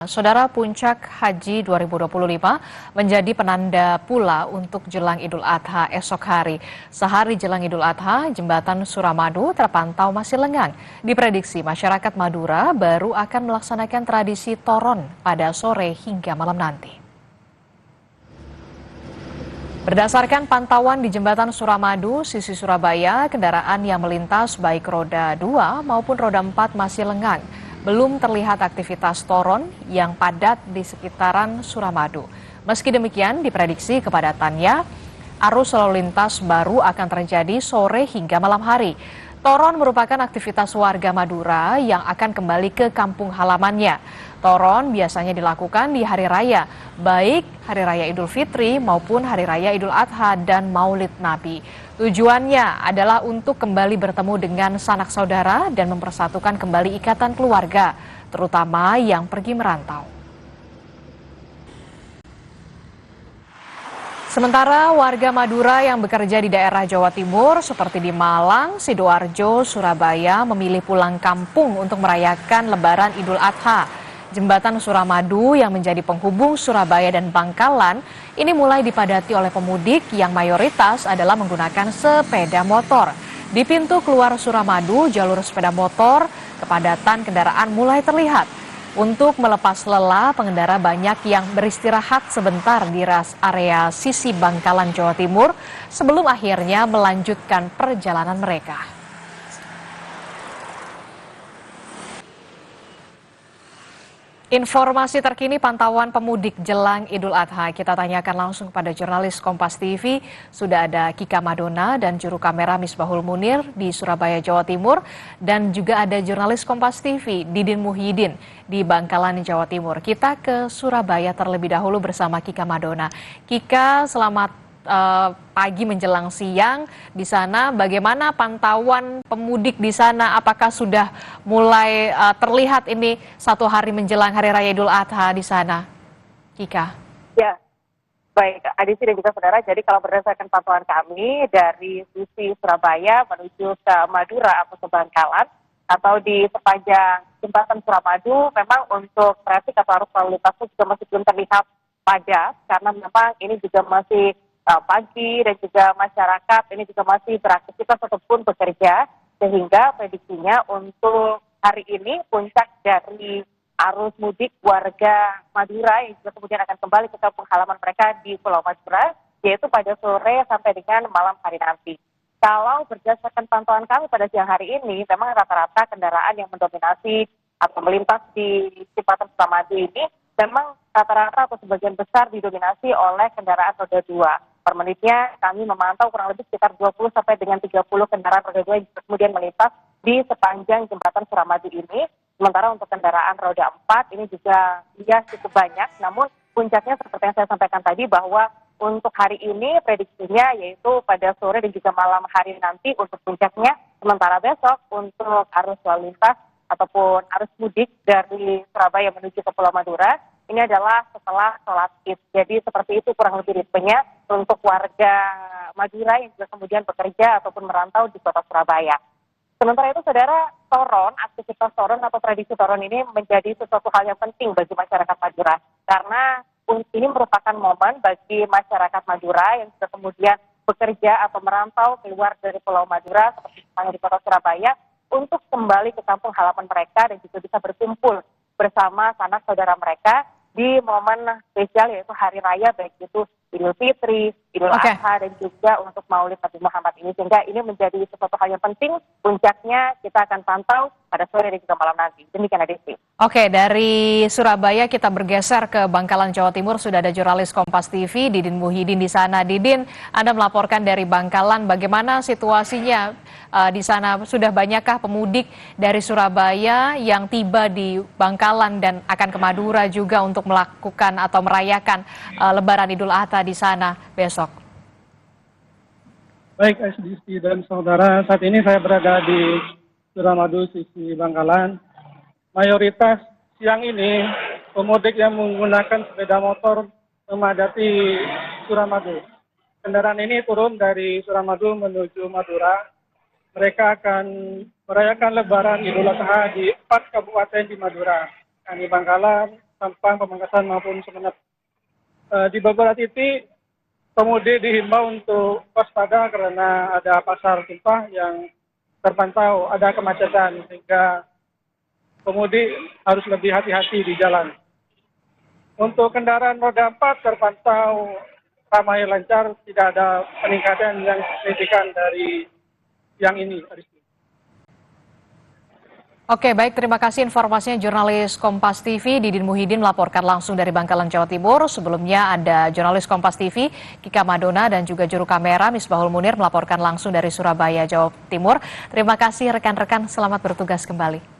Saudara, Puncak Haji 2025 menjadi penanda pula untuk jelang Idul Adha esok hari. Sehari jelang Idul Adha, jembatan Suramadu terpantau masih lengang. Diprediksi masyarakat Madura baru akan melaksanakan tradisi toron pada sore hingga malam nanti. Berdasarkan pantauan di jembatan Suramadu, sisi Surabaya, kendaraan yang melintas baik roda 2 maupun roda 4 masih lengang. Belum terlihat aktivitas toron yang padat di sekitaran Suramadu. Meski demikian, diprediksi kepadatannya arus lalu lintas baru akan terjadi sore hingga malam hari. Toron merupakan aktivitas warga Madura yang akan kembali ke kampung halamannya. Toron biasanya dilakukan di hari raya, baik Hari Raya Idul Fitri maupun Hari Raya Idul Adha dan Maulid Nabi. Tujuannya adalah untuk kembali bertemu dengan sanak saudara dan mempersatukan kembali ikatan keluarga, terutama yang pergi merantau. Sementara warga Madura yang bekerja di daerah Jawa Timur seperti di Malang, Sidoarjo, Surabaya memilih pulang kampung untuk merayakan Lebaran Idul Adha. Jembatan Suramadu yang menjadi penghubung Surabaya dan Bangkalan ini mulai dipadati oleh pemudik yang mayoritas adalah menggunakan sepeda motor. Di pintu keluar Suramadu, jalur sepeda motor, kepadatan kendaraan mulai terlihat. Untuk melepas lelah, pengendara banyak yang beristirahat sebentar di area sisi Bangkalan, Jawa Timur sebelum akhirnya melanjutkan perjalanan mereka. Informasi terkini pantauan pemudik jelang Idul Adha. Kita tanyakan langsung kepada jurnalis Kompas TV. Sudah ada Kika Madona dan juru kamera Misbahul Munir di Surabaya, Jawa Timur. Dan juga ada jurnalis Kompas TV Didin Muhyiddin di Bangkalan, Jawa Timur. Kita ke Surabaya terlebih dahulu bersama Kika Madona. Kika, selamat pagi menjelang siang di sana. Bagaimana pantauan pemudik di sana? Apakah sudah mulai terlihat ini satu hari menjelang Hari Raya Idul Adha di sana, Kika? Ya, baik Adisi dan juga saudara. Jadi kalau berdasarkan pantauan kami dari sisi Surabaya menuju ke Madura atau ke Bangkalan atau di sepanjang jembatan Suramadu, memang untuk trafik atau arus lalu lintas juga masih belum terlihat padat karena memang ini juga masih pagi dan juga masyarakat ini juga masih beraktivitas ataupun bekerja, sehingga prediksinya untuk hari ini puncak dari arus mudik warga Madura yang juga kemudian akan kembali ke kampung halaman mereka di Pulau Madura, yaitu pada sore sampai dengan malam hari nanti. Kalau berdasarkan pantauan kami pada siang hari ini, memang rata-rata kendaraan yang mendominasi atau melintas di jembatan Suramadu ini memang rata-rata atau sebagian besar didominasi oleh kendaraan roda 2. Per menitnya kami memantau kurang lebih sekitar 20 sampai dengan 30 kendaraan roda 2 yang kemudian melintas di sepanjang jembatan Suramadu ini. Sementara untuk kendaraan roda 4 ini juga cukup banyak, namun puncaknya seperti yang saya sampaikan tadi bahwa untuk hari ini prediksinya yaitu pada sore dan juga malam hari nanti untuk puncaknya, sementara besok untuk arus lalu lintas ataupun arus mudik dari Surabaya menuju ke Pulau Madura ini adalah setelah sholat Id. Jadi seperti itu kurang lebih ritmenya untuk warga Madura yang juga kemudian bekerja ataupun merantau di kota Surabaya. Sementara itu, saudara, toron, aktivitas toron atau tradisi toron ini menjadi sesuatu hal yang penting bagi masyarakat Madura. Karena ini merupakan momen bagi masyarakat Madura yang juga kemudian bekerja atau merantau keluar dari Pulau Madura seperti di kota Surabaya untuk kembali ke kampung halaman mereka dan juga bisa berkumpul bersama sanak saudara mereka di momen spesial yaitu Hari Raya, baik itu Idul Fitri, Idul Adha, dan juga untuk Maulid Nabi Muhammad ini. Sehingga ini menjadi sesuatu hal yang penting, puncaknya kita akan pantau pada sore dan juga malam nanti. Demikian Adesi. Oke, dari Surabaya kita bergeser ke Bangkalan, Jawa Timur. Sudah ada jurnalis Kompas TV, Didin Muhyiddin di sana. Didin, Anda melaporkan dari Bangkalan. Bagaimana situasinya di sana? Sudah banyakkah pemudik dari Surabaya yang tiba di Bangkalan dan akan ke Madura juga untuk melakukan atau merayakan Lebaran Idul Adha di sana besok? Baik, SDC dan saudara, saat ini saya berada di Suramadu, sisi Bangkalan. Mayoritas siang ini pemudik yang menggunakan sepeda motor memadati Suramadu. Kendaraan ini turun dari Suramadu menuju Madura. Mereka akan merayakan Lebaran Idul Adha di 4 kabupaten di Madura, yakni Bangkalan, Sampang, Pamekasan maupun Sumeneb. Di beberapa titik pemudik dihimbau untuk waspada karena ada pasar tumpah yang terpantau ada kemacetan, sehingga pemudik harus lebih hati-hati di jalan. Untuk kendaraan roda 4 terpantau ramai lancar, tidak ada peningkatan yang signifikan dari yang ini. Oke, baik. Terima kasih informasinya jurnalis Kompas TV Didin Muhyiddin melaporkan langsung dari Bangkalan, Jawa Timur. Sebelumnya ada jurnalis Kompas TV Kika Madona dan juga juru kamera Misbahul Munir melaporkan langsung dari Surabaya, Jawa Timur. Terima kasih rekan-rekan, selamat bertugas kembali.